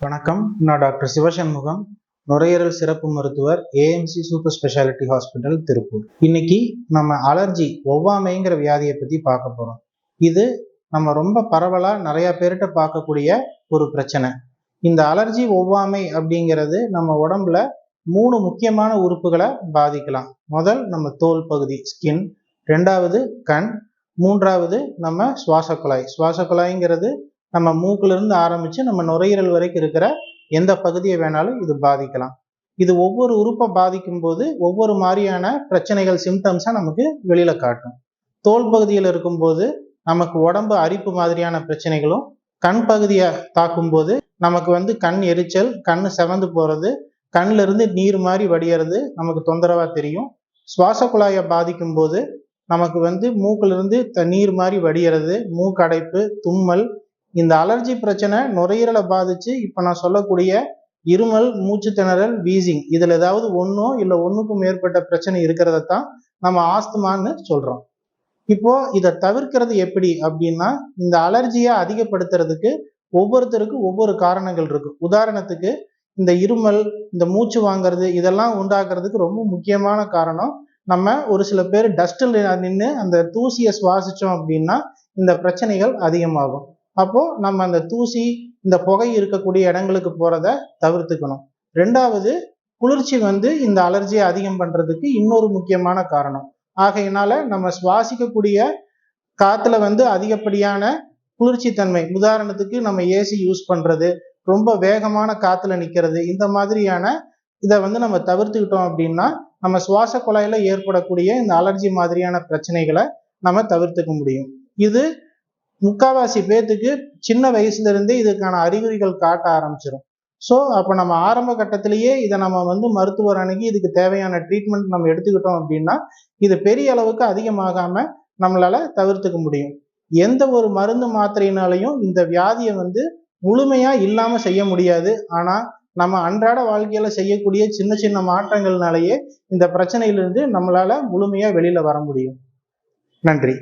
வணக்கம். நான் டாக்டர் சிவசண்முகம், நுரையீரல் சிறப்பு மருத்துவர், AMC super speciality hospital, Tiruppur. இன்னைக்கு நம்ம அலர்ஜி ஒவ்வாமைங்கிற வியாதியை பத்தி பார்க்க போறோம். இது நம்ம ரொம்ப பரவலா நிறைய பேர்கிட்ட பார்க்கக்கூடிய ஒரு பிரச்சனை. இந்த அலர்ஜி ஒவ்வாமை அப்படிங்கிறது நம்ம உடம்புல 3 முக்கியமான உறுப்புகளை பாதிக்கலாம். முதல் நம்ம தோல் பகுதி ஸ்கின், 2வது கண், 3வது நம்ம சுவாச குழாய்ங்கிறது நம்ம மூக்குல இருந்து ஆரம்பிச்சு நம்ம நுரையீரல் வரைக்கும் இருக்கிற எந்த பகுதியை வேணாலும் இது பாதிக்கலாம். இது ஒவ்வொரு உறுப்பை பாதிக்கும் போது ஒவ்வொரு மாதிரியான பிரச்சனைகள், சிம்டம்ஸை நமக்கு வெளியில காட்டும். தோல் பகுதியில் இருக்கும்போது நமக்கு உடம்பு அரிப்பு மாதிரியான பிரச்சனைகளும், கண் பகுதியை தாக்கும் போது நமக்கு கண் எரிச்சல், கண் செவந்து போறது, கண்ணில இருந்து நீர் மாதிரி வடியறது நமக்கு தொந்தரவா தெரியும். சுவாச குழாயை பாதிக்கும் போது நமக்கு மூக்குல இருந்து நீர் மாதிரி வடியறது, மூக்கடைப்பு, தும்மல். இந்த அலர்ஜி பிரச்சனை நுரையீரலை பாதிச்சு இப்ப நான் சொல்லக்கூடிய இருமல், மூச்சு திணறல், வீசிங், இதுல ஏதாவது ஒன்னோ இல்ல ஒண்ணுக்கும் மேற்பட்ட பிரச்சனை இருக்கிறதான் நம்ம ஆஸ்துமான்னு சொல்றோம். இப்போ இதை தவிர்க்கிறது எப்படி அப்படின்னா, இந்த அலர்ஜியை அதிகப்படுத்துறதுக்கு ஒவ்வொருத்தருக்கும் ஒவ்வொரு காரணங்கள் இருக்கு. உதாரணத்துக்கு இந்த இருமல், இந்த மூச்சு வாங்குறது, இதெல்லாம் உண்டாக்குறதுக்கு ரொம்ப முக்கியமான காரணம், நம்ம ஒரு சில பேர் டஸ்டில் நின்று அந்த தூசியை சுவாசிச்சோம் அப்படின்னா இந்த பிரச்சனைகள் அதிகமாகும். அப்போ நம்ம அந்த தூசி, இந்த புகை இருக்கக்கூடிய இடங்களுக்கு போறத தவிர்த்துக்கணும். 2வது, குளிர்ச்சி இந்த அலர்ஜியை அதிகம் பண்றதுக்கு இன்னொரு முக்கியமான காரணம். ஆகையினால நம்ம சுவாசிக்கக்கூடிய காத்துல அதிகப்படியான குளிர்ச்சி தன்மை, உதாரணத்துக்கு நம்ம ஏசி யூஸ் பண்றது, ரொம்ப வேகமான காத்துல நிக்கிறது, இந்த மாதிரியான இதை நம்ம தவிர்த்துக்கிட்டோம் அப்படின்னா நம்ம சுவாச குழாயில ஏற்படக்கூடிய இந்த அலர்ஜி மாதிரியான பிரச்சனைகளை நம்ம தவிர்த்துக்க முடியும். இது முக்காவாசி பேத்துக்கு சின்ன வயசுல இருந்தே இதுக்கான அறிகுறிகள் காட்ட ஆரம்பிச்சிடும். ஸோ அப்போ நம்ம ஆரம்ப கட்டத்திலேயே இதை நம்ம மருத்துவர் அணுகி இதுக்கு தேவையான ட்ரீட்மெண்ட் நம்ம எடுத்துக்கிட்டோம் அப்படின்னா இது பெரிய அளவுக்கு அதிகமாகாம நம்மளால தவிர்த்துக்க முடியும். எந்த ஒரு மருந்து மாத்திரையினாலையும் இந்த வியாதியை முழுமையா இல்லாம செய்ய முடியாது. ஆனா நம்ம அன்றாட வாழ்க்கையில செய்யக்கூடிய சின்ன சின்ன மாற்றங்கள்னாலேயே இந்த பிரச்சனையிலிருந்து நம்மளால முழுமையா வெளியில வர முடியும். நன்றி.